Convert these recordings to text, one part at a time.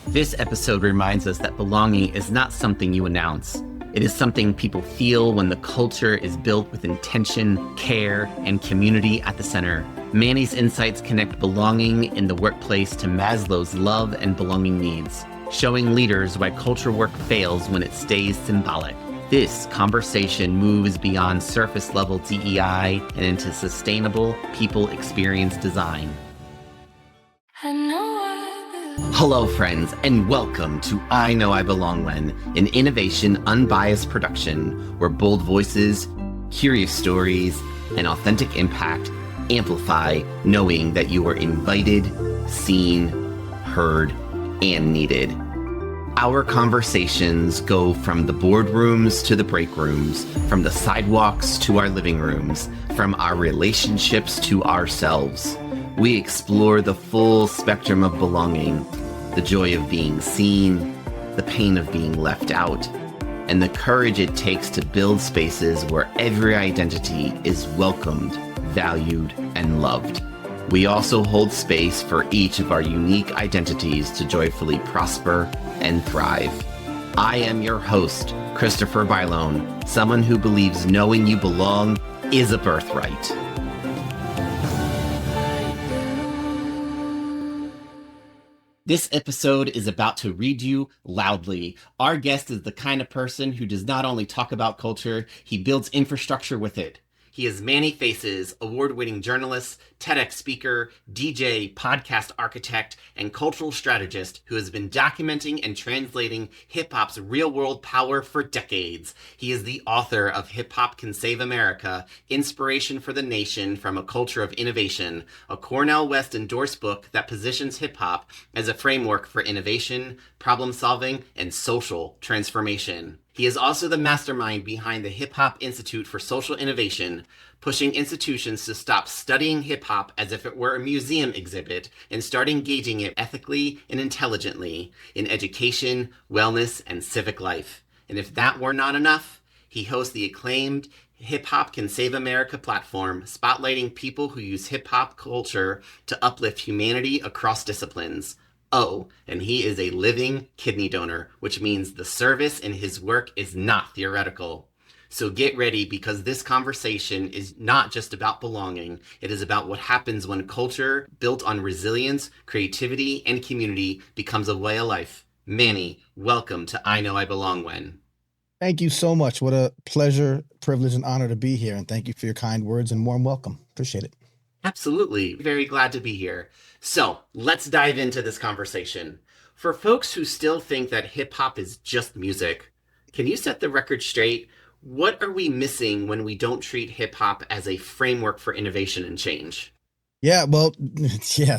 This episode reminds us that belonging is not something you announce. It is something people feel when the culture is built with intention, care, and community at the center. Manny's insights connect belonging in the workplace to Maslow's love and belonging needs, showing leaders why culture work fails when it stays symbolic. This conversation moves beyond surface-level DEI and into sustainable people experience design. Hello, friends, and welcome to I Know I Belong When, an innovation, unbiased production where bold voices, curious stories, and authentic impact amplify knowing that you are invited, seen, heard, and needed. Our conversations go from the boardrooms to the break rooms, from the sidewalks to our living rooms, from our relationships to ourselves. We explore the full spectrum of belonging, the joy of being seen, the pain of being left out, and the courage it takes to build spaces where every identity is welcomed, valued, and loved. We also hold space for each of our unique identities to joyfully prosper and thrive. I am your host, Christopher Bylone, someone who believes knowing you belong is a birthright. This episode is about to read you loudly. Our guest is the kind of person who does not only talk about culture, he builds infrastructure with it. He is Manny Faces, award-winning journalist, TEDx speaker, DJ, podcast architect, and cultural strategist who has been documenting and translating hip-hop's real-world power for decades. He is the author of Hip Hop Can Save America, Inspiration for the Nation from a Culture of Innovation, a Cornell West endorsed book that positions hip-hop as a framework for innovation, problem-solving, and social transformation. He is also the mastermind behind the Hip Hop Institute for Social Innovation, pushing institutions to stop studying hip hop as if it were a museum exhibit and start engaging it ethically and intelligently in education, wellness, and civic life. And if that were not enough, he hosts the acclaimed Hip Hop Can Save America platform, spotlighting people who use hip hop culture to uplift humanity across disciplines. Oh, and he is a living kidney donor, which means the service in his work is not theoretical. So get ready, because this conversation is not just about belonging. It is about what happens when culture built on resilience, creativity, and community becomes a way of life. Manny, welcome to I Know I Belong When. Thank you so much. What a pleasure, privilege, and honor to be here. And thank you for your kind words and warm welcome. Appreciate it. Absolutely. Very glad to be here. So let's dive into this conversation. For folks who still think that hip hop is just music, can you set the record straight? What are we missing when we don't treat hip hop as a framework for innovation and change? Yeah, well,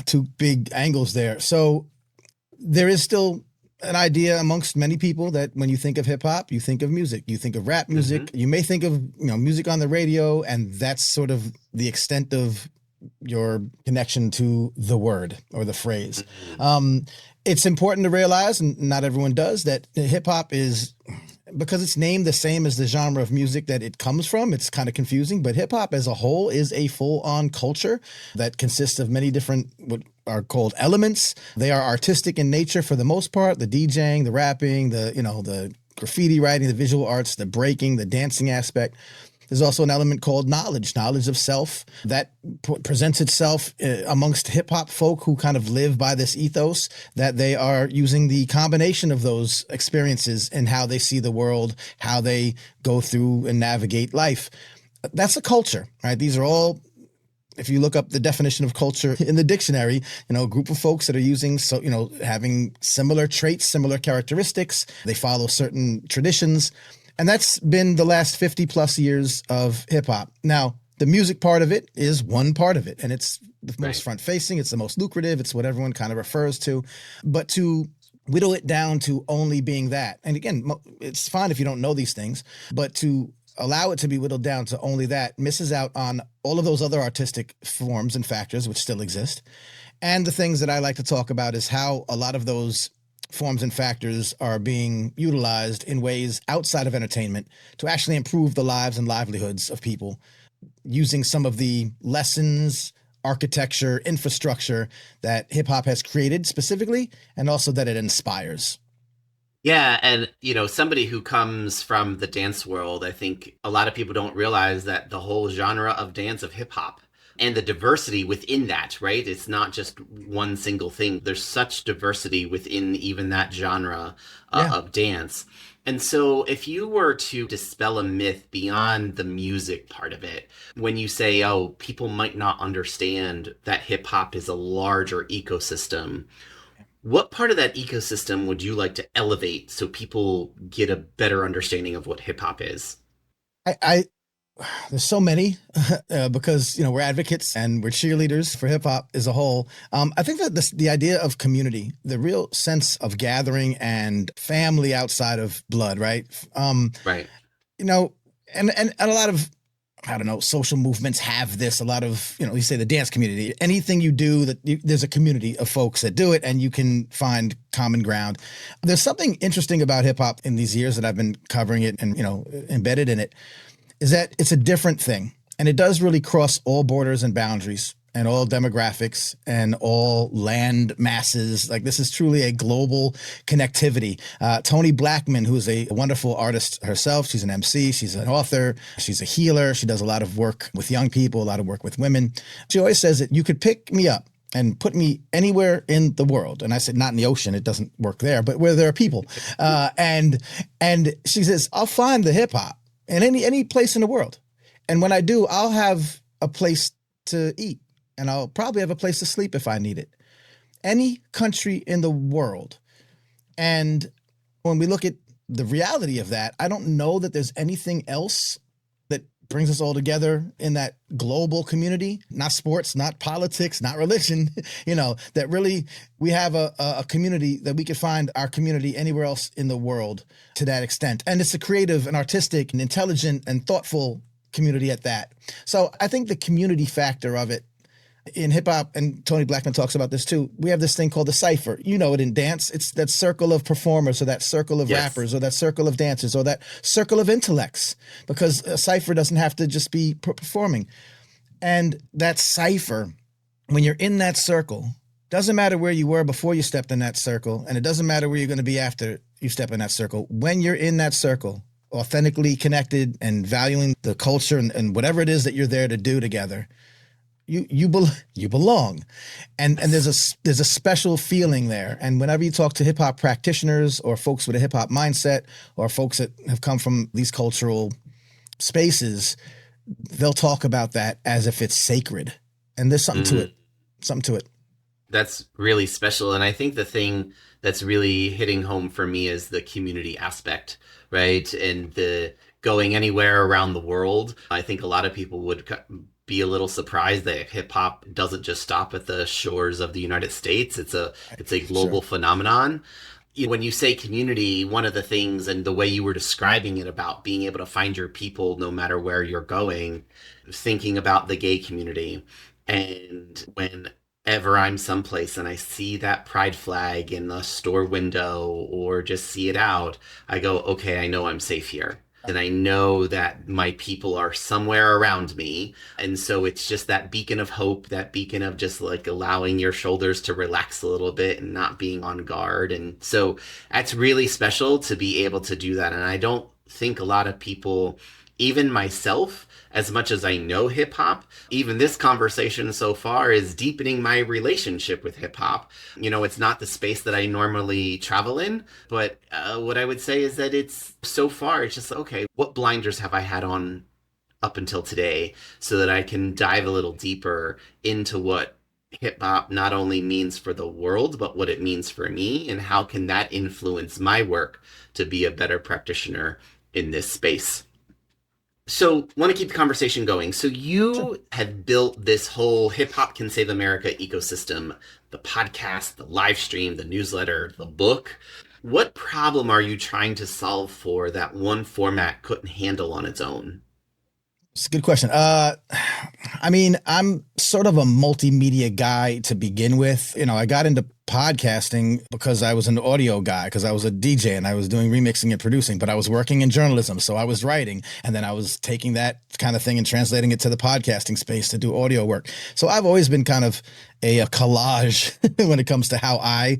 two big angles there. So there is still an idea amongst many people that when you think of hip hop, you think of music, you think of rap music, You may think of, music on the radio, and that's sort of the extent of your connection to the word or the phrase. It's important to realize, and not everyone does, that hip hop is, because it's named the same as the genre of music that it comes from, it's kind of confusing, but hip hop as a whole is a full-on culture that consists of many different, what are called elements. They are artistic in nature for the most part, the DJing, the rapping, the graffiti writing, the visual arts, the breaking, the dancing aspect. There's also an element called knowledge of self that presents itself amongst hip hop folk who kind of live by this ethos that they are using the combination of those experiences in how they see the world, how they go through and navigate life. That's a culture, right? These are all, if you look up the definition of culture in the dictionary, a group of folks that are using, having similar traits, similar characteristics. They follow certain traditions. And that's been the last 50 plus years of hip hop. Now, the music part of it is one part of it, and it's the most front facing. It's the most lucrative. It's what everyone kind of refers to. But to whittle it down to only being that, and again, it's fine if you don't know these things, but to allow it to be whittled down to only that misses out on all of those other artistic forms and factors which still exist. And the things that I like to talk about is how a lot of those forms and factors are being utilized in ways outside of entertainment to actually improve the lives and livelihoods of people, using some of the lessons, architecture, infrastructure that hip hop has created specifically, and also that it inspires. Yeah, and somebody who comes from the dance world, I think a lot of people don't realize that the whole genre of dance of hip hop and the diversity within that, right? It's not just one single thing. There's such diversity within even that genre Yeah. of dance. And so, if you were to dispel a myth beyond the music part of it, when you say, oh, people might not understand that hip hop is a larger ecosystem, what part of that ecosystem would you like to elevate so people get a better understanding of what hip hop is? I there's so many because we're advocates and we're cheerleaders for hip hop as a whole. I think that the idea of community, the real sense of gathering and family outside of blood, right? Right. You know, and a lot of, I don't know, social movements have this. A lot of, you say the dance community, anything you do there's a community of folks that do it and you can find common ground. There's something interesting about hip hop in these years that I've been covering it and, embedded in it, is that it's a different thing. And it does really cross all borders and boundaries and all demographics and all land masses. Like, this is truly a global connectivity. Tony Blackman, who's a wonderful artist herself, she's an MC, she's an author, she's a healer. She does a lot of work with young people, a lot of work with women. She always says that you could pick me up and put me anywhere in the world. And I said, not in the ocean, it doesn't work there, but where there are people. And she says, I'll find the hip hop in any place in the world. And when I do, I'll have a place to eat and I'll probably have a place to sleep if I need it. Any country in the world. And when we look at the reality of that, I don't know that there's anything else that brings us all together in that global community, not sports, not politics, not religion, that really we have a community that we could find our community anywhere else in the world to that extent. And it's a creative and artistic and intelligent and thoughtful community at that. So I think the community factor of it in hip hop, and Tony Blackman talks about this too, we have this thing called the cipher. You know it in dance. It's that circle of performers or that circle of rappers or that circle of dancers or that circle of intellects, because a cipher doesn't have to just be performing. And that cipher, when you're in that circle, doesn't matter where you were before you stepped in that circle, and it doesn't matter where you're going to be after you step in that circle. When you're in that circle, authentically connected and valuing the culture and whatever it is that you're there to do together, you belong, and there's a special feeling there. And whenever you talk to hip hop practitioners or folks with a hip hop mindset or folks that have come from these cultural spaces, they'll talk about that as if it's sacred. And there's something to it. Something to it. That's really special. And I think the thing that's really hitting home for me is the community aspect, right? And the going anywhere around the world. I think a lot of people would be a little surprised that hip hop doesn't just stop at the shores of the United States. It's a global phenomenon. When you say community, one of the things, and the way you were describing it about being able to find your people no matter where you're going, thinking about the gay community. And whenever I'm someplace and I see that pride flag in the store window or just see it out, I go, okay, I know I'm safe here. And I know that my people are somewhere around me. And so it's just that beacon of hope, that beacon of just like allowing your shoulders to relax a little bit and not being on guard. And so that's really special to be able to do that. And I don't think a lot of people, even myself, as much as I know hip hop, even this conversation so far is deepening my relationship with hip hop. It's not the space that I normally travel in, but what I would say is that it's so far, it's just, okay, what blinders have I had on up until today so that I can dive a little deeper into what hip hop not only means for the world, but what it means for me, and how can that influence my work to be a better practitioner in this space. So, want to keep the conversation going. So, you have built this whole Hip Hop Can Save America ecosystem, the podcast, the live stream, the newsletter, the book. What problem are you trying to solve for that one format couldn't handle on its own? It's a good question. I mean, I'm sort of a multimedia guy to begin with. I got into podcasting because I was an audio guy, because I was a DJ and I was doing remixing and producing, but I was working in journalism. So I was writing, and then I was taking that kind of thing and translating it to the podcasting space to do audio work. So I've always been kind of a collage when it comes to how I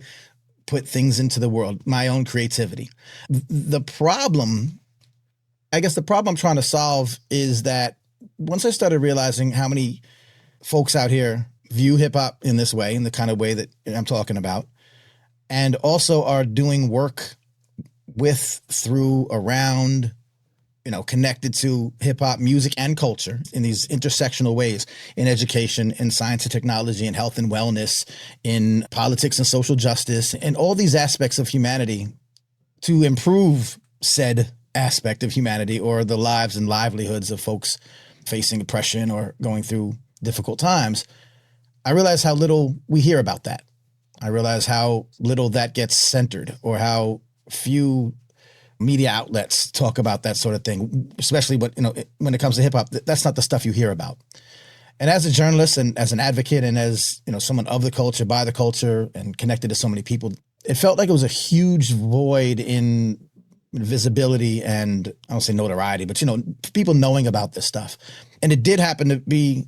put things into the world, my own creativity. The problem, I guess the problem I'm trying to solve is that once I started realizing how many folks out here view hip hop in this way, in the kind of way that I'm talking about, and also are doing work with, through, around, connected to hip hop music and culture in these intersectional ways, in education, in science and technology, in health and wellness, in politics and social justice, and all these aspects of humanity to improve said aspect of humanity, or the lives and livelihoods of folks facing oppression or going through difficult times. I realize how little we hear about that. I realize how little that gets centered, or how few media outlets talk about that sort of thing, especially when it comes to hip hop. That's not the stuff you hear about. And as a journalist and as an advocate and as, someone of the culture, by the culture, and connected to so many people, it felt like it was a huge void in visibility and, I don't say notoriety, but, people knowing about this stuff. And it did happen to be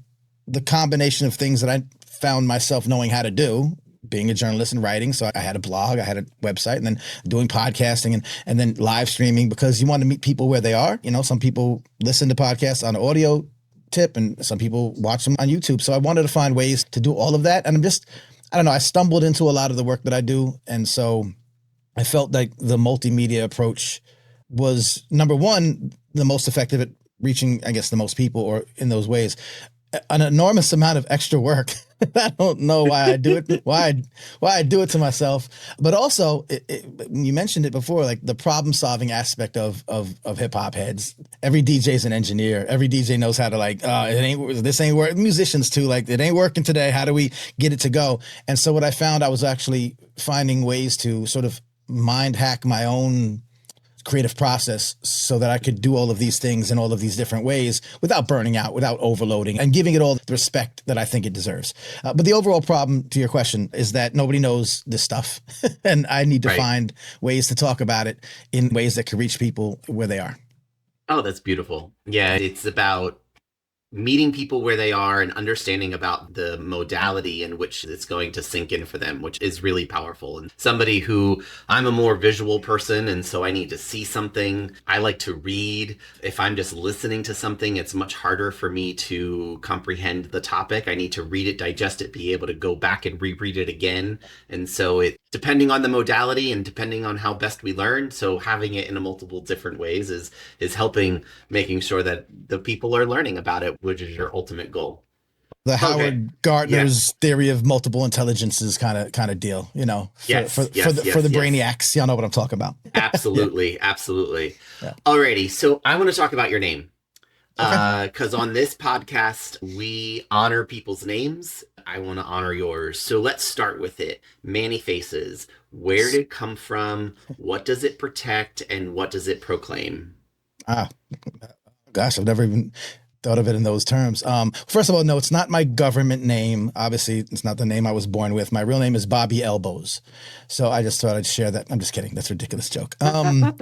the combination of things that I found myself knowing how to do, being a journalist and writing. So I had a blog, I had a website, and then doing podcasting and then live streaming, because you want to meet people where they are. Some people listen to podcasts on audio tip, and some people watch them on YouTube. So I wanted to find ways to do all of that. And I don't know, I stumbled into a lot of the work that I do. And so I felt like the multimedia approach was, number one, the most effective at reaching, I guess, the most people, or in those ways. An enormous amount of extra work. I don't know why I do it, why I do it to myself. But also, you mentioned it before, like the problem solving aspect of hip hop heads. Every DJ is an engineer. Every DJ knows how to this ain't working. Musicians too, like, it ain't working today. How do we get it to go? And so what I found, I was actually finding ways to sort of mind hack my own creative process so that I could do all of these things in all of these different ways without burning out, without overloading, and giving it all the respect that I think it deserves. But the overall problem, to your question, is that nobody knows this stuff. And I need to find ways to talk about it in ways that can reach people where they are. Oh, that's beautiful. Yeah, it's about meeting people where they are and understanding about the modality in which it's going to sink in for them, which is really powerful. And somebody who, I'm a more visual person, and so I need to see something. I like to read. If I'm just listening to something, it's much harder for me to comprehend the topic. I need to read it, digest it, be able to go back and reread it again. And so it, depending on the modality and depending on how best we learn, so having it in a multiple different ways is helping, making sure that the people are learning about it, which is your ultimate goal. The Howard Gardner's theory of multiple intelligences kind of deal, for the brainiacs. Y'all know what I'm talking about. Absolutely. Absolutely. Yeah. Alrighty. So I want to talk about your name. Because on this podcast, we honor people's names. I want to honor yours. So let's start with it. Manny Faces. Where did it come from? What does it protect? And what does it proclaim? Gosh, I've never even thought of it in those terms. First of all, no, it's not my government name. Obviously, it's not the name I was born with. My real name is Bobby Elbows. So I just thought I'd share that. I'm just kidding. That's a ridiculous joke. And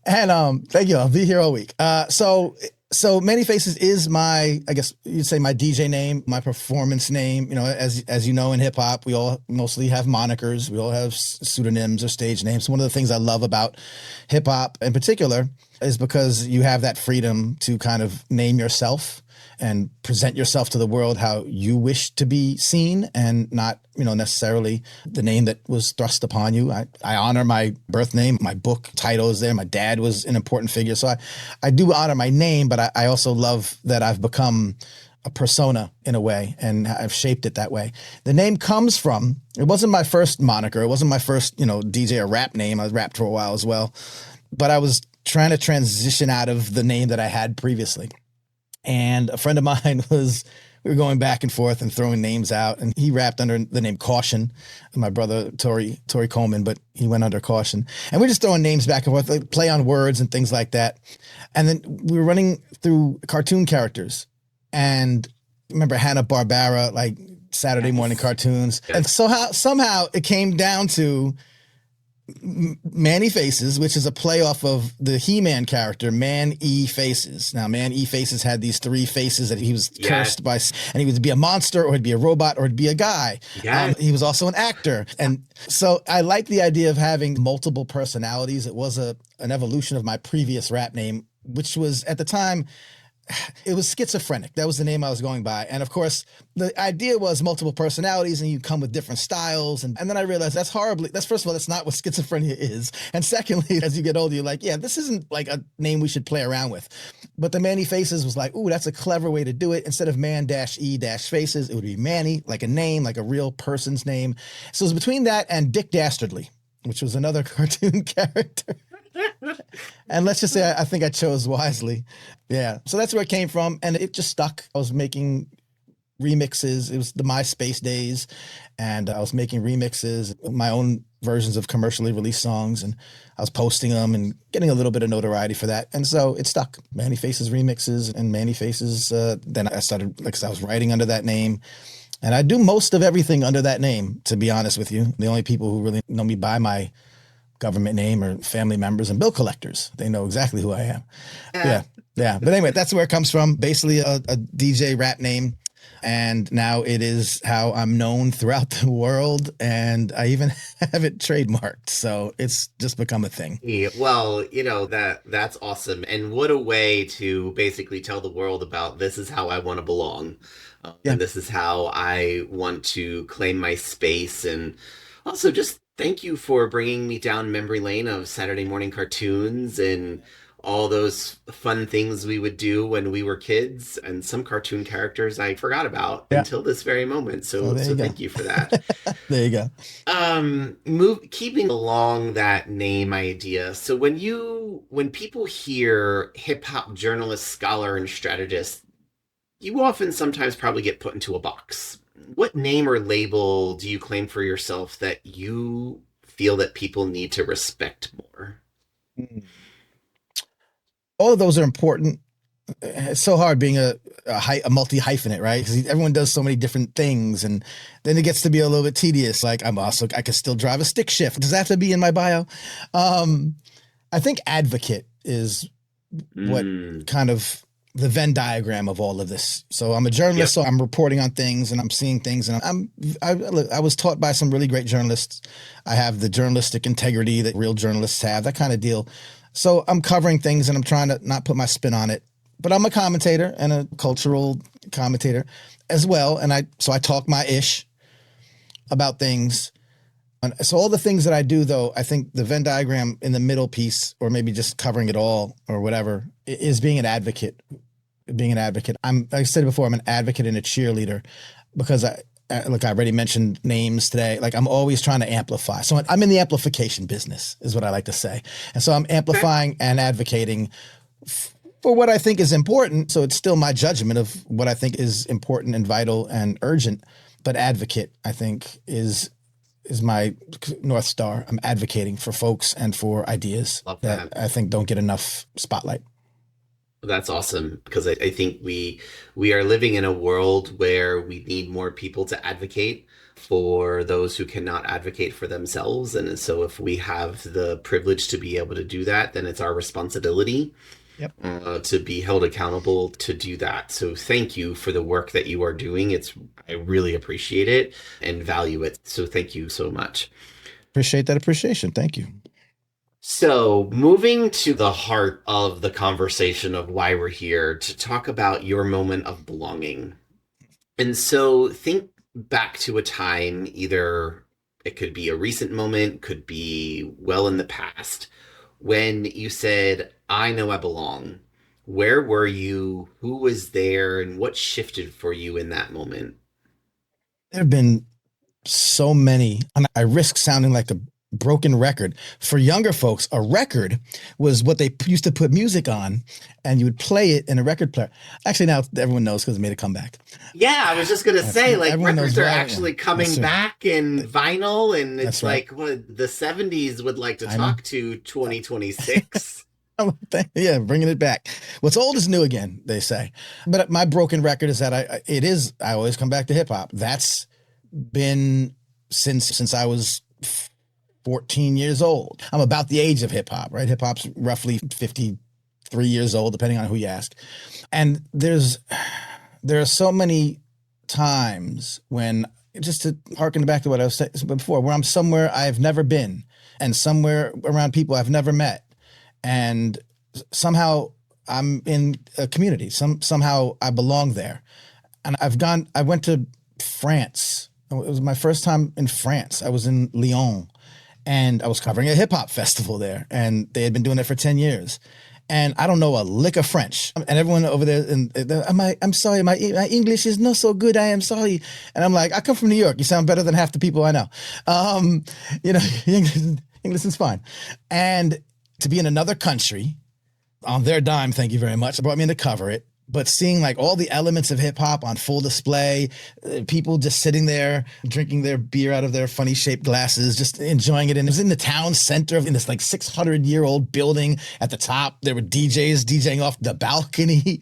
thank you. I'll be here all week. So Manny Faces is my, I guess you'd say, my DJ name, my performance name. As you know, in hip hop, we all mostly have monikers. We all have pseudonyms or stage names. One of the things I love about hip hop in particular is because you have that freedom to kind of name yourself and present yourself to the world how you wish to be seen, and not, necessarily the name that was thrust upon you. I honor my birth name. My book title is there. My dad was an important figure. So I do honor my name, but I also love that I've become a persona in a way, and I've shaped it that way. The name comes from, it wasn't my first moniker. It wasn't my first, DJ or rap name. I rapped for a while as well, but I was trying to transition out of the name that I had previously. And a friend of mine we were going back and forth and throwing names out, and he rapped under the name Caution. And my brother, Tori Coleman, but he went under Caution. And we're just throwing names back and forth, like play on words and things like that. And then we were running through cartoon characters, and remember Hanna-Barbera, like Saturday morning Yes. cartoons. And Yes. so somehow it came down to Manny Faces, which is a play off of the He-Man character, Man-E Faces. Now, Man-E Faces had these three faces that he was Yes. cursed by, and he would be a monster, or he'd be a robot, or he'd be a guy. Yes. He was also an actor. And so I like the idea of having multiple personalities. It was an evolution of my previous rap name, which was at the time, it was schizophrenic. That was the name I was going by. And of course, the idea was multiple personalities and you come with different styles. And then I realized that's first of all, that's not what schizophrenia is. And secondly, as you get older, you're like, yeah, this isn't like a name we should play around with. But the Manny Faces was like, ooh, that's a clever way to do it. Instead of Man-E-Faces, it would be Manny, like a name, like a real person's name. So it was between that and Dick Dastardly, which was another cartoon character. And let's just say I think I chose wisely. Yeah. So that's where it came from. And it just stuck. I was making remixes. It was the MySpace days. And I was making remixes, my own versions of commercially released songs. And I was posting them and getting a little bit of notoriety for that. And so it stuck. Manny Faces remixes and Manny Faces. Then I started, like I was writing under that name. And I do most of everything under that name, to be honest with you. The only people who really know me by my government name or family members and bill collectors. They know exactly who I am. Yeah. Yeah. But anyway, that's where it comes from. Basically a DJ rap name. And now it is how I'm known throughout the world. And I even have it trademarked. So it's just become a thing. Yeah, well, that's awesome. And what a way to basically tell the world about this is how I want to belong. Yeah. And this is how I want to claim my space. And also just thank you for bringing me down memory lane of Saturday morning cartoons and all those fun things we would do when we were kids, and some cartoon characters I forgot about Yeah. until this very moment. So So thank you for that. There you go. Keeping along that name idea. So when people hear hip hop journalist, scholar, and strategist, you often sometimes probably get put into a box. What name or label do you claim for yourself that you feel that people need to respect more? All of those are important. It's so hard being a multi hyphenate, right? Because everyone does so many different things, and then it gets to be a little bit tedious. Like I can still drive a stick shift. Does that have to be in my bio? I think advocate is what kind of the Venn diagram of all of this. So I'm a journalist, so I'm reporting on things and I'm seeing things, and I was taught by some really great journalists. I have the journalistic integrity that real journalists have, that kind of deal. So I'm covering things and I'm trying to not put my spin on it. But I'm a commentator and a cultural commentator as well. And I talk my ish about things. And so all the things that I do, though, I think the Venn diagram in the middle piece, or maybe just covering it all or whatever, is being an advocate. Being an advocate. Like I said before, I'm an advocate and a cheerleader because I already mentioned names today. Like I'm always trying to amplify. So I'm in the amplification business is what I like to say. And so I'm amplifying and advocating for what I think is important. So it's still my judgment of what I think is important and vital and urgent. But advocate, I think, is my North Star. I'm advocating for folks and for ideas that I think don't get enough spotlight. That's awesome, because I think we are living in a world where we need more people to advocate for those who cannot advocate for themselves. And so if we have the privilege to be able to do that, then it's our responsibility to be held accountable to do that. So thank you for the work that you are doing. I really appreciate it and value it. So thank you so much. Appreciate that appreciation. Thank you. So, moving to the heart of the conversation of why we're here to talk about your moment of belonging. And so, think back to a time, either it could be a recent moment, could be well in the past, when you said, I know I belong. Where were you? Who was there? And what shifted for you in that moment? There have been so many, and I risk sounding like a broken record. For younger folks, a record was what they used to put music on, and you would play it in a record player. Actually, now everyone knows because it made a comeback. Yeah, I was just going to say, like, records are actually coming back in vinyl, and it's like what the 70s would like to talk to 2026. Yeah, bringing it back. What's old is new again, they say. But my broken record is that I always come back to hip hop. That's been since I was 14 years old. I'm about the age of hip hop, right? Hip hop's roughly 53 years old, depending on who you ask. And there are so many times when, just to harken back to what I was saying before, where I'm somewhere I've never been and somewhere around people I've never met. And somehow I'm in a community. Somehow I belong there. And I went to France. It was my first time in France. I was in Lyon and I was covering a hip hop festival there. And they had been doing it for 10 years. And I don't know a lick of French. And everyone over there, I'm sorry, my English is not so good. I am sorry. And I'm like, I come from New York. You sound better than half the people I know. You know, English is fine. And to be in another country on their dime, thank you very much, brought me in to cover it. But seeing like all the elements of hip hop on full display, people just sitting there drinking their beer out of their funny shaped glasses, just enjoying it. And it was in the town center in this like 600-year-old building. At the top, there were DJs DJing off the balcony.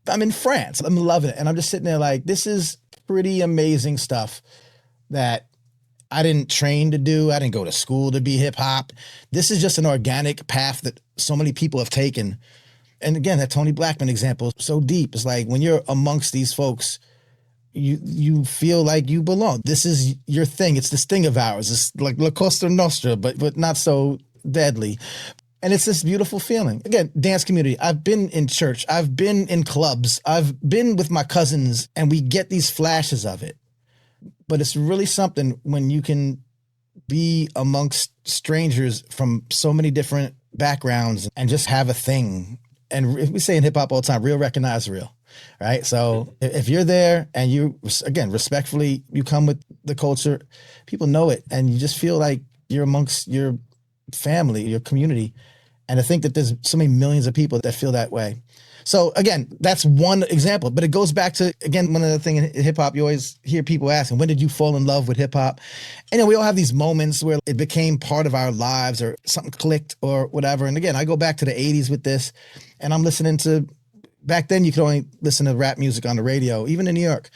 I'm in France. I'm loving it. And I'm just sitting there like, this is pretty amazing stuff that I didn't train to do. I didn't go to school to be hip hop. This is just an organic path that so many people have taken. And again, that Tony Blackman example is so deep. It's like when you're amongst these folks, you feel like you belong. This is your thing. It's this thing of ours. It's like La Costa Nostra, but not so deadly. And it's this beautiful feeling. Again, dance community. I've been in church. I've been in clubs. I've been with my cousins, and we get these flashes of it. But it's really something when you can be amongst strangers from so many different backgrounds and just have a thing. And we say in hip hop all the time, real recognize real, right? So if you're there and you, again, respectfully, you come with the culture, people know it, and you just feel like you're amongst your family, your community. And I think that there's so many millions of people that feel that way. So again, that's one example, but it goes back to, again, one of the things in hip hop, you always hear people asking, when did you fall in love with hip hop? And we all have these moments where it became part of our lives or something clicked or whatever. And again, I go back to the 80s with this, and I'm listening to, back then you could only listen to rap music on the radio, even in New York,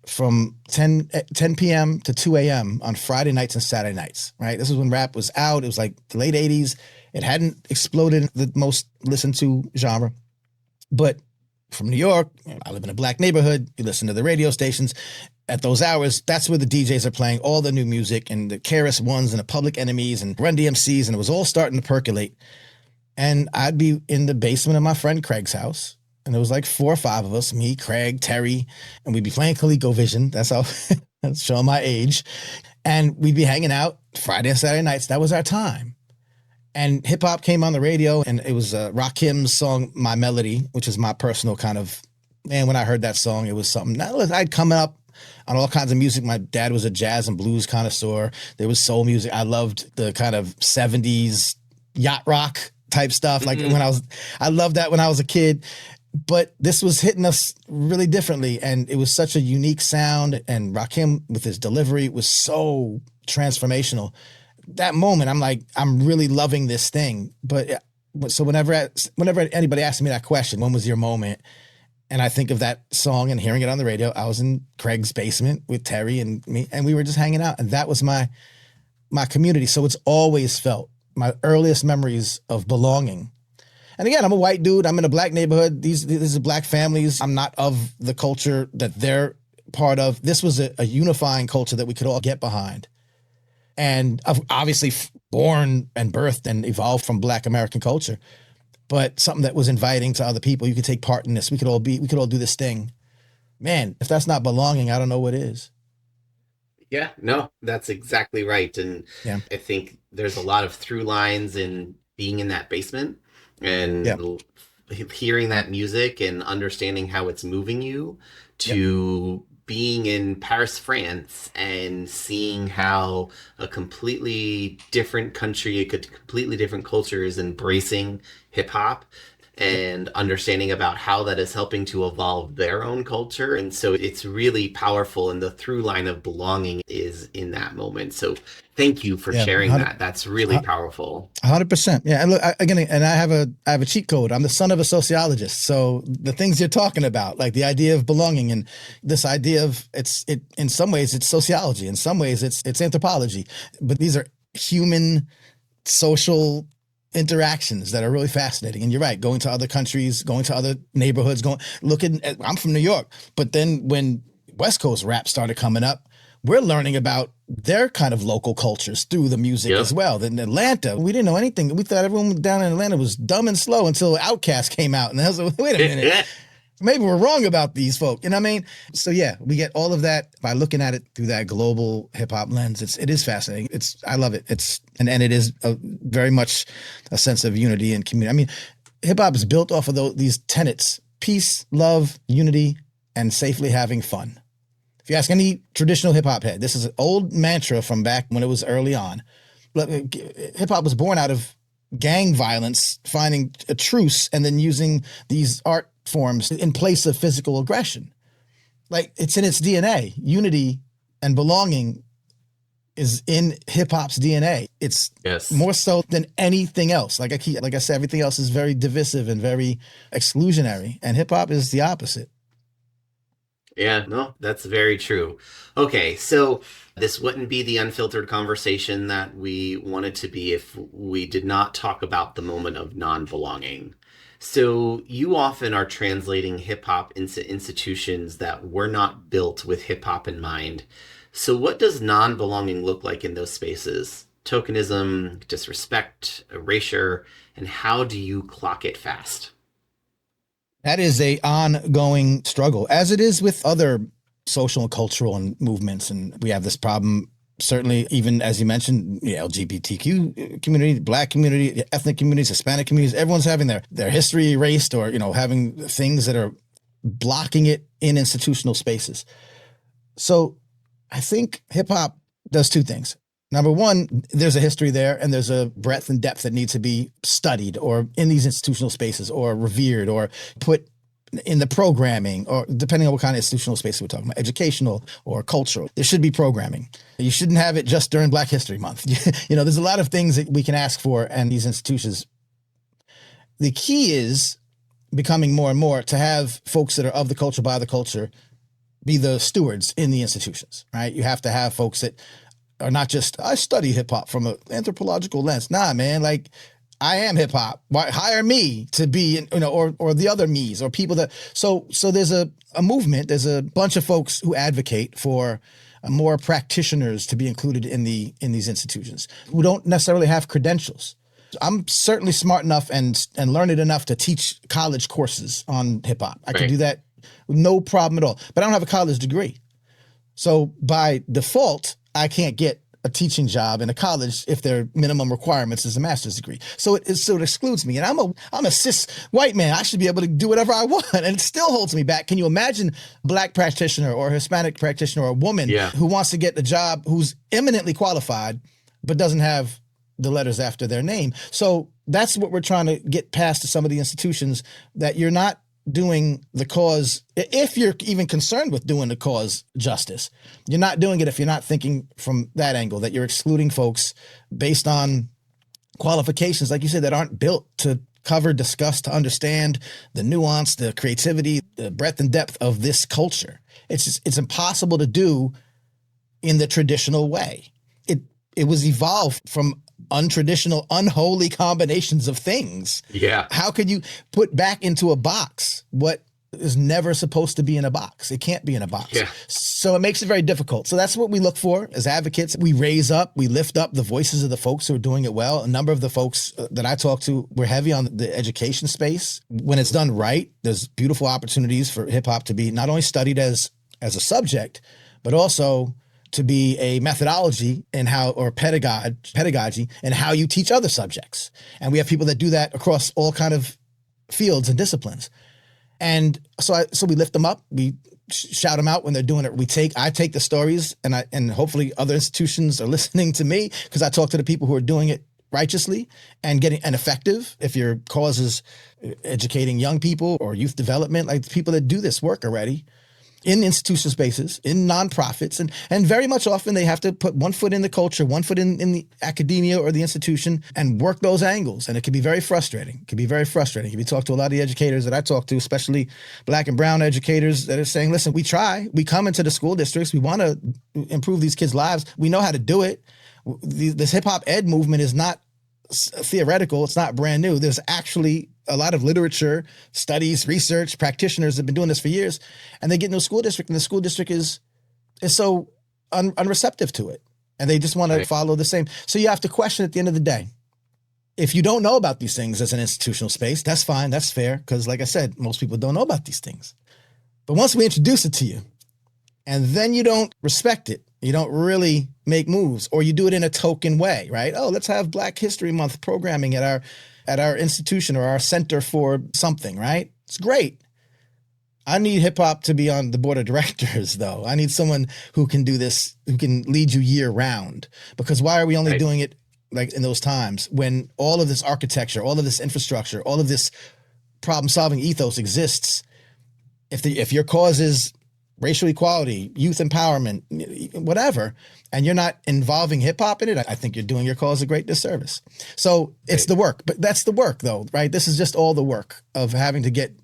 from 10 p.m. to 2 a.m. on Friday nights and Saturday nights, right? This is when rap was out. It was like the late 80s. It hadn't exploded the most listened to genre. But from New York, I live in a black neighborhood, you listen to the radio stations. At those hours, that's where the DJs are playing all the new music and the KRS Ones and the Public Enemies and Run DMCs, and it was all starting to percolate. And I'd be in the basement of my friend Craig's house, and there was like 4 or 5 of us, me, Craig, Terry, and we'd be playing ColecoVision. That's how, that's showing my age. And we'd be hanging out Friday and Saturday nights. That was our time. And hip hop came on the radio, and it was Rakim's song, My Melody, which is my personal kind of, man, when I heard that song, it was something. I'd come up on all kinds of music. My dad was a jazz and blues connoisseur. There was soul music. I loved the kind of 70s yacht rock type stuff. Like I loved that when I was a kid. But this was hitting us really differently. And it was such a unique sound. And Rakim, with his delivery, was so transformational. That moment, I'm like, I'm really loving this thing. But so whenever anybody asks me that question, when was your moment? And I think of that song and hearing it on the radio, I was in Craig's basement with Terry and me, and we were just hanging out. And that was my community. So it's always felt my earliest memories of belonging. And again, I'm a white dude. I'm in a black neighborhood. These are black families. I'm not of the culture that they're part of. This was a unifying culture that we could all get behind. And obviously born and birthed and evolved from Black American culture, but something that was inviting to other people. You could take part in this. We could all do this thing. Man, if that's not belonging, I don't know what is. Yeah, no, that's exactly right. And Yeah. I think there's a lot of through lines in being in that basement and Yeah. hearing that music and understanding how it's moving you to being in Paris, France, and seeing how a completely different country, a completely different culture is embracing hip hop. and understanding about how that is helping to evolve their own culture. And so it's really powerful. And the through line of belonging is in that moment. So thank you for Yeah, sharing that. That's really powerful. 100%. Yeah, and look, again, and I have a cheat code. I'm the son of a sociologist, so the things you're talking about, like the idea of belonging, and this idea of it. In some ways, it's sociology. In some ways, it's anthropology. But these are human social interactions that are really fascinating. And you're right, going to other countries, going to other neighborhoods, looking at, I'm from New York, but then when West Coast rap started coming up, we're learning about their kind of local cultures through the music as well. In Atlanta, we didn't know anything. We thought everyone down in Atlanta was dumb and slow until Outkast came out. And I was like, wait a minute. Maybe we're wrong about these folk. You know what I mean? So yeah, we get all of that by looking at it through that global hip hop lens. It is fascinating. I love it. And it is very much a sense of unity and community. I mean, hip hop is built off of these tenets: peace, love, unity, and safely having fun. If you ask any traditional hip hop head, this is an old mantra from back when it was early on. Hip hop was born out of gang violence, finding a truce, and then using these art forms in place of physical aggression. Like, it's in its DNA. Unity and belonging is in hip hop's DNA. It's more so than anything else. Like I said, everything else is very divisive and very exclusionary, and hip hop is the opposite. Yeah, no, that's very true. Okay, so this wouldn't be the unfiltered conversation that we wanted to be if we did not talk about the moment of non-belonging. So you often are translating hip hop into institutions that were not built with hip hop in mind. So what does non-belonging look like in those spaces? Tokenism, disrespect, erasure, and how do you clock it fast? That is a ongoing struggle, as it is with other social and cultural and movements. And we have this problem, certainly, even as you mentioned, the LGBTQ community, Black community, ethnic communities, Hispanic communities, everyone's having their history erased, or, having things that are blocking it in institutional spaces. So I think hip hop does two things. Number one, there's a history there, and there's a breadth and depth that needs to be studied, or in these institutional spaces, or revered, or put in the programming, or depending on what kind of institutional space we're talking about, educational or cultural. There should be programming. You shouldn't have it just during Black History Month. There's a lot of things that we can ask for, and these institutions. The key is becoming more and more to have folks that are of the culture, by the culture, be the stewards in the institutions, right? You have to have folks that are not just, I study hip hop from an anthropological lens. Nah, man, like, I am hip hop. Why hire me to be, or the other me's, or people that, so there's a movement, there's a bunch of folks who advocate for more practitioners to be included in these institutions who don't necessarily have credentials. I'm certainly smart enough and learned enough to teach college courses on hip hop. I can do that, no problem at all, but I don't have a college degree. So by default, I can't get a teaching job in a college if their minimum requirements is a master's degree. So it excludes me. And I'm a cis white man. I should be able to do whatever I want, and it still holds me back. Can you imagine a Black practitioner or a Hispanic practitioner or a woman who wants to get a job, who's eminently qualified but doesn't have the letters after their name? So that's what we're trying to get past to some of the institutions, that you're not doing the cause, if you're even concerned with doing the cause justice. You're not doing it if you're not thinking from that angle, that you're excluding folks based on qualifications, like you said, that aren't built to cover, discuss, to understand the nuance, the creativity, the breadth and depth of this culture. It's impossible to do in the traditional way. It was evolved from untraditional, unholy combinations of things. Yeah. How could you put back into a box what is never supposed to be in a box? It can't be in a box. Yeah. So it makes it very difficult. So that's what we look for as advocates. We raise up, we lift up the voices of the folks who are doing it well. A number of the folks that I talk to, we're heavy on the education space. When it's done right, there's beautiful opportunities for hip hop to be not only studied as a subject, but also to be a methodology in how, or pedagogy and how you teach other subjects. And we have people that do that across all kind of fields and disciplines. And so we lift them up, we shout them out when they're doing it. I take the stories, and hopefully other institutions are listening to me, because I talk to the people who are doing it righteously and effective, if your cause is educating young people or youth development, like the people that do this work already in institutional spaces, in nonprofits, and very much often they have to put one foot in the culture, one foot in the academia or the institution and work those angles. And it can be very frustrating. It can be very frustrating. If you talk to a lot of the educators that I talk to, especially Black and brown educators that are saying, listen, we try, we come into the school districts, we want to improve these kids' lives. We know how to do it. This hip hop ed movement is not theoretical. It's not brand new. There's actually a lot of literature, studies, research, practitioners have been doing this for years, and they get into a school district, and the school district is so unreceptive to it, and they just want to follow the same. So you have to question at the end of the day. If you don't know about these things as an institutional space, that's fine, that's fair, because like I said, most people don't know about these things. But once we introduce it to you, and then you don't respect it, you don't really make moves, or you do it in a token way, right? Oh, let's have Black History Month programming at our institution or our center for something, right? It's great. I need hip hop to be on the board of directors, though. I need someone who can do this, who can lead you year round. Because why are we only doing it like in those times when all of this architecture, all of this infrastructure, all of this problem solving ethos exists? If your cause is racial equality, youth empowerment, whatever, and you're not involving hip hop in it, I think you're doing your cause a great disservice. So it's the work, but that's the work though, right? This is just all the work of having to get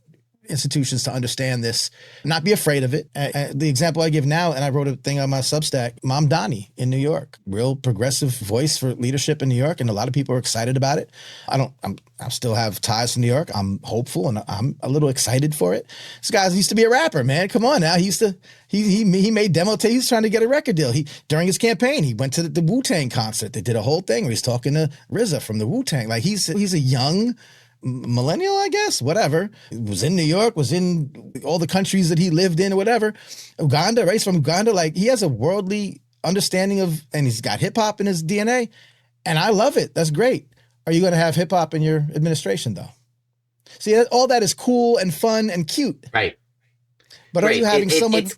institutions to understand this, not be afraid of it. The example I give now, and I wrote a thing on my Substack, Mom Donnie in New York, real progressive voice for leadership in New York, and a lot of people are excited about it. I still have ties to New York. I'm hopeful and I'm a little excited for it. This guy used to be a rapper, man. Come on now. He made demo tapes. He's trying to get a record deal. During his campaign, he went to the Wu-Tang concert. They did a whole thing where he's talking to RZA from the Wu-Tang. Like he's a young millennial, I guess, whatever. Was in New York, was in all the countries that he lived in or whatever. Uganda, right? He's from Uganda. Like he has a worldly understanding and he's got hip hop in his DNA. And I love it. That's great. Are you going to have hip hop in your administration though? See, all that is cool and fun and cute. Right. But are you having someone? It's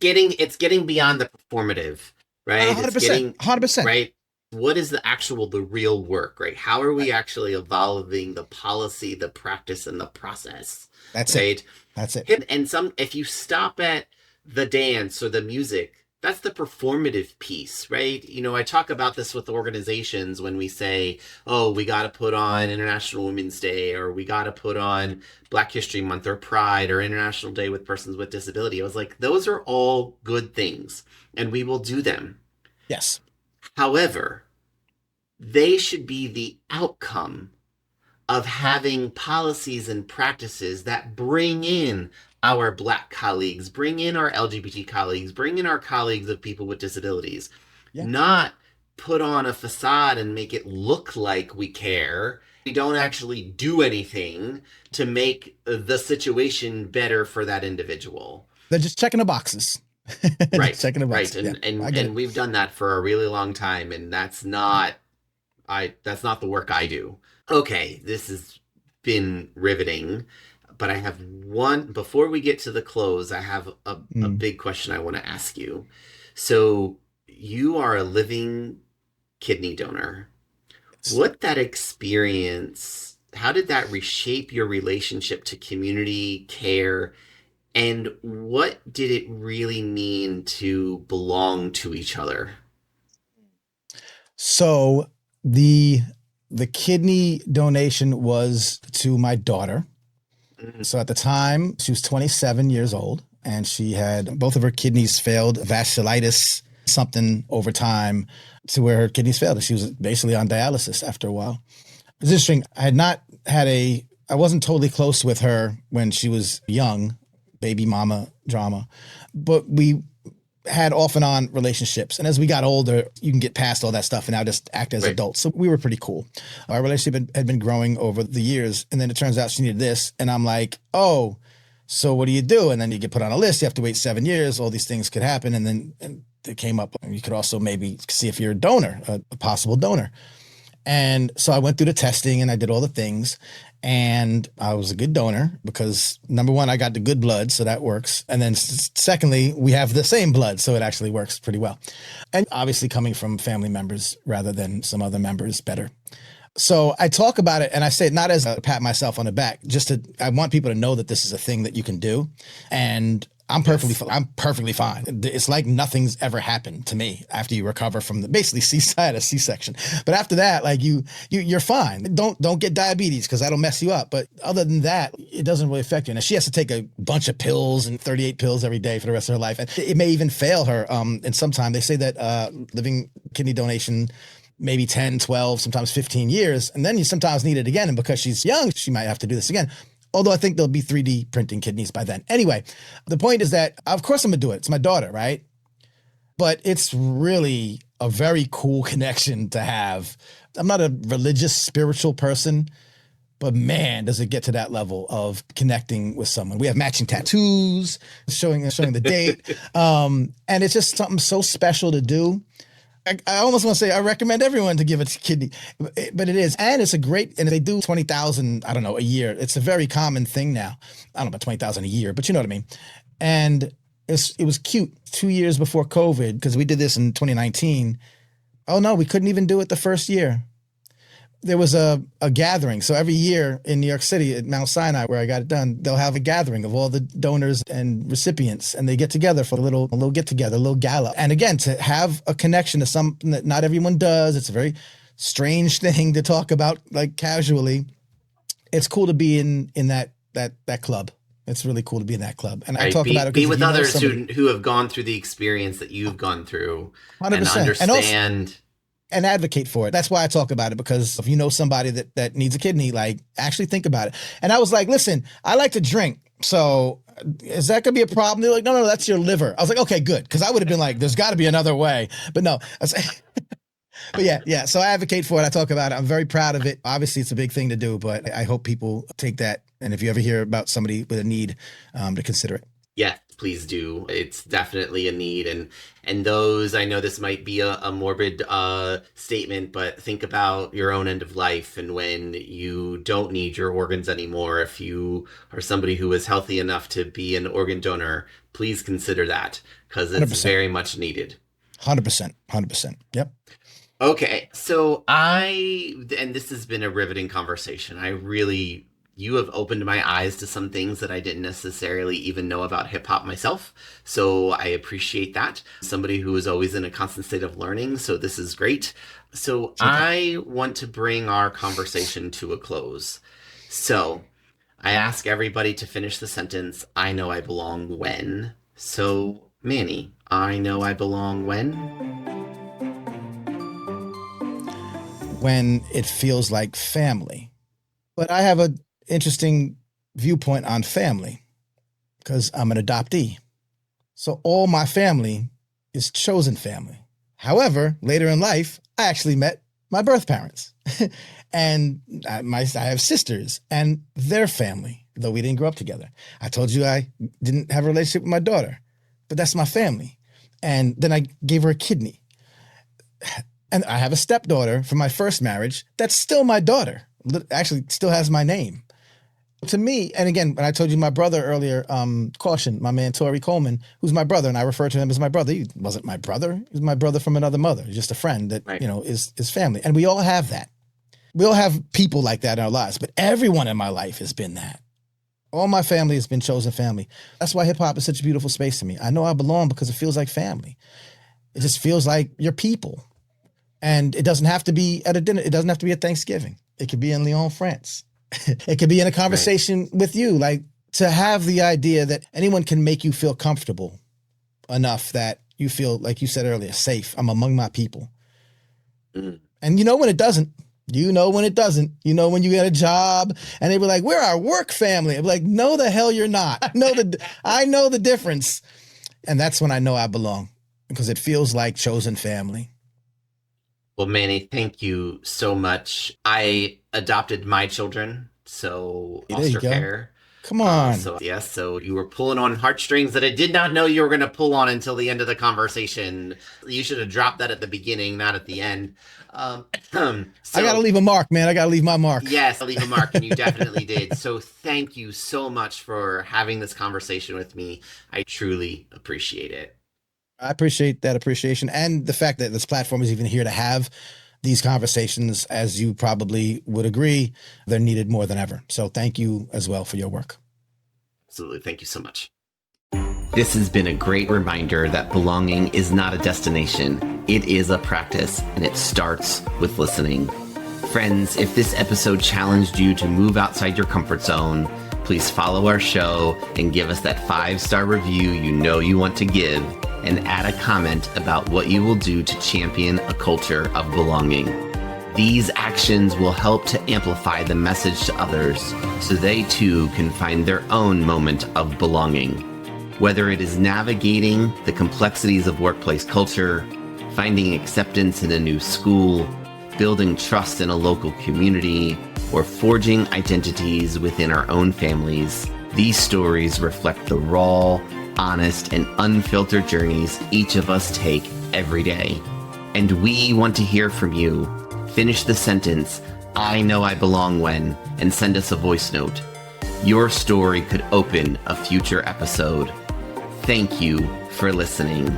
getting beyond the performative, right? 100%. 100%. Right. What is the real work, right? How are we actually evolving the policy, the practice, and the process? That's right? That's it. And if you stop at the dance or the music, that's the performative piece, right? You know, I talk about this with organizations when we say, oh, we got to put on International Women's Day, or we got to put on Black History Month, or Pride, or International Day with Persons with Disability. I was like, those are all good things, and we will do them. Yes. However, they should be the outcome of having policies and practices that bring in our Black colleagues, bring in our LGBT colleagues, bring in our colleagues of people with disabilities, not put on a facade and make it look like we care. We don't actually do anything to make the situation better for that individual. They're just checking the boxes. Right. Checking the boxes. Right. And we've done that for a really long time, and that's not the work I do. Okay, this has been riveting, but I have one, before we get to the close, I have a big question I want to ask you. So you are a living kidney donor. What that experience, how did that reshape your relationship to community care? And what did it really mean to belong to each other? So the kidney donation was to my daughter. Mm-hmm. So at the time, she was 27 years old, and she had both of her kidneys failed, vasculitis, something over time, to where her kidneys failed. She was basically on dialysis after a while. It was interesting. I wasn't totally close with her when she was young, baby mama drama, but we had off and on relationships. And as we got older, you can get past all that stuff and now just act as adults. So we were pretty cool. Our relationship had been growing over the years. And then it turns out she needed this. And I'm like, oh, so what do you do? And then you get put on a list. You have to wait 7 years. All these things could happen. And then it came up. You could also maybe see if you're a donor, a possible donor. And so I went through the testing and I did all the things. And I was a good donor because, number one, I got the good blood, so that works. And then secondly, we have the same blood, so it actually works pretty well. And obviously coming from family members rather than some other members, better. So I talk about it and I say it not as a pat myself on the back, just to, I want people to know that this is a thing that you can do. And Yes. I'm perfectly fine. It's like nothing's ever happened to me after you recover from the basically a C-section. But after that, like you're fine. Don't get diabetes because that'll mess you up. But other than that, it doesn't really affect you. And she has to take a bunch of pills and 38 pills every day for the rest of her life. And it may even fail her. And sometime they say that living kidney donation maybe 10, 12, sometimes 15 years. And then you sometimes need it again. And because she's young, she might have to do this again. Although I think there'll be 3D printing kidneys by then. Anyway, the point is that, of course, I'm going to do it. It's my daughter, right? But it's really a very cool connection to have. I'm not a religious, spiritual person, but man, does it get to that level of connecting with someone. We have matching tattoos, showing the date. And it's just something so special to do. I almost want to say I recommend everyone to give a kidney, but it is. And it's a great, and they do 20,000, I don't know, a year. It's a very common thing now. I don't know about 20,000 a year, but you know what I mean? And it was cute 2 years before COVID because we did this in 2019. Oh no, we couldn't even do it the first year. There was a gathering. So every year in New York City at Mount Sinai, where I got it done, they'll have a gathering of all the donors and recipients, and they get together for a little get together, a little gala. And again, to have a connection to something that not everyone does, it's a very strange thing to talk about like casually. It's cool to be in that club. It's really cool to be in that club. And I Right. talk about it Be because if with you know others somebody, who have gone through the experience that you've gone through and 100%. And also, understand. and advocate for it. That's why I talk about it, because if you know somebody that needs a kidney, like actually think about it. And I was like, listen, I like to drink. So is that going to be a problem? They're like, no, that's your liver. I was like, okay, good. Cause I would have been like, there's got to be another way, but no. But yeah. So I advocate for it. I talk about it. I'm very proud of it. Obviously it's a big thing to do, but I hope people take that. And if you ever hear about somebody with a need, to consider it. Yeah, please do. It's definitely a need, and those, I know this might be a morbid statement, but think about your own end of life and when you don't need your organs anymore. If you are somebody who is healthy enough to be an organ donor, please consider that because it's 100%, very much needed. 100%, 100%. Yep. Okay, and this has been a riveting conversation. You have opened my eyes to some things that I didn't necessarily even know about hip hop myself. So I appreciate that. Somebody who is always in a constant state of learning. So this is great. So Sure thing. I want to bring our conversation to a close. So I ask everybody to finish the sentence, I know I belong when. So, Manny, I know I belong when? When it feels like family. But I have an interesting viewpoint on family because I'm an adoptee. So all my family is chosen family. However, later in life, I actually met my birth parents. And I have sisters and their family, though we didn't grow up together. I told you I didn't have a relationship with my daughter, but that's my family. And then I gave her a kidney. And I have a stepdaughter from my first marriage that's still my daughter, actually still has my name. To me, and again, when I told you my brother earlier, Caution, my man Tori Coleman, who's my brother, and I refer to him as my brother. He wasn't my brother. He was my brother from another mother. He's just a friend that, Right. is family. And we all have that. We all have people like that in our lives, but everyone in my life has been that. All my family has been chosen family. That's why hip hop is such a beautiful space to me. I know I belong because it feels like family. It just feels like your people. And it doesn't have to be at a dinner. It doesn't have to be at Thanksgiving. It could be in Lyon, France. It could be in a Right. conversation with you. Like, to have the idea that anyone can make you feel comfortable enough that you feel, like you said earlier, safe. I'm among my people. Mm. And you know when it doesn't. You know when it doesn't. You know when you get a job and they were like, "We're our work family." I'm like, "No, the hell you're not." I know the difference. And that's when I know I belong, because it feels like chosen family. Well, Manny, thank you so much. I adopted my children, so Hey, there you foster go. care. Come on. So yes, so you were pulling on heartstrings that I did not know you were going to pull on until the end of the conversation. You should have dropped that at the beginning, not at the end. Um, I got to so leave a mark, man. I got to leave my mark. yes, I'll leave a mark, and you definitely did. So thank you so much for having this conversation with me. I truly appreciate it. I appreciate that appreciation and the fact that this platform is even here to have these conversations, as you probably would agree, they're needed more than ever. So thank you as well for your work. Absolutely. Thank you so much. This has been a great reminder that belonging is not a destination. It is a practice, and it starts with listening. Friends, if this episode challenged you to move outside your comfort zone, please follow our show and give us that 5-star review you know you want to give, and add a comment about what you will do to champion a culture of belonging. These actions will help to amplify the message to others so they too can find their own moment of belonging. Whether it is navigating the complexities of workplace culture, finding acceptance in a new school, building trust in a local community, or forging identities within our own families, these stories reflect the raw, honest, and unfiltered journeys each of us take every day. And we want to hear from you. Finish the sentence, "I know I belong when," and send us a voice note. Your story could open a future episode. Thank you for listening.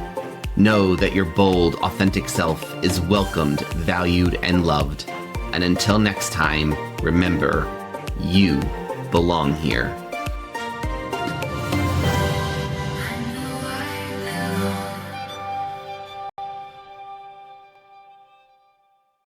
Know that your bold, authentic self is welcomed, valued, and loved. And until next time, remember, you belong here.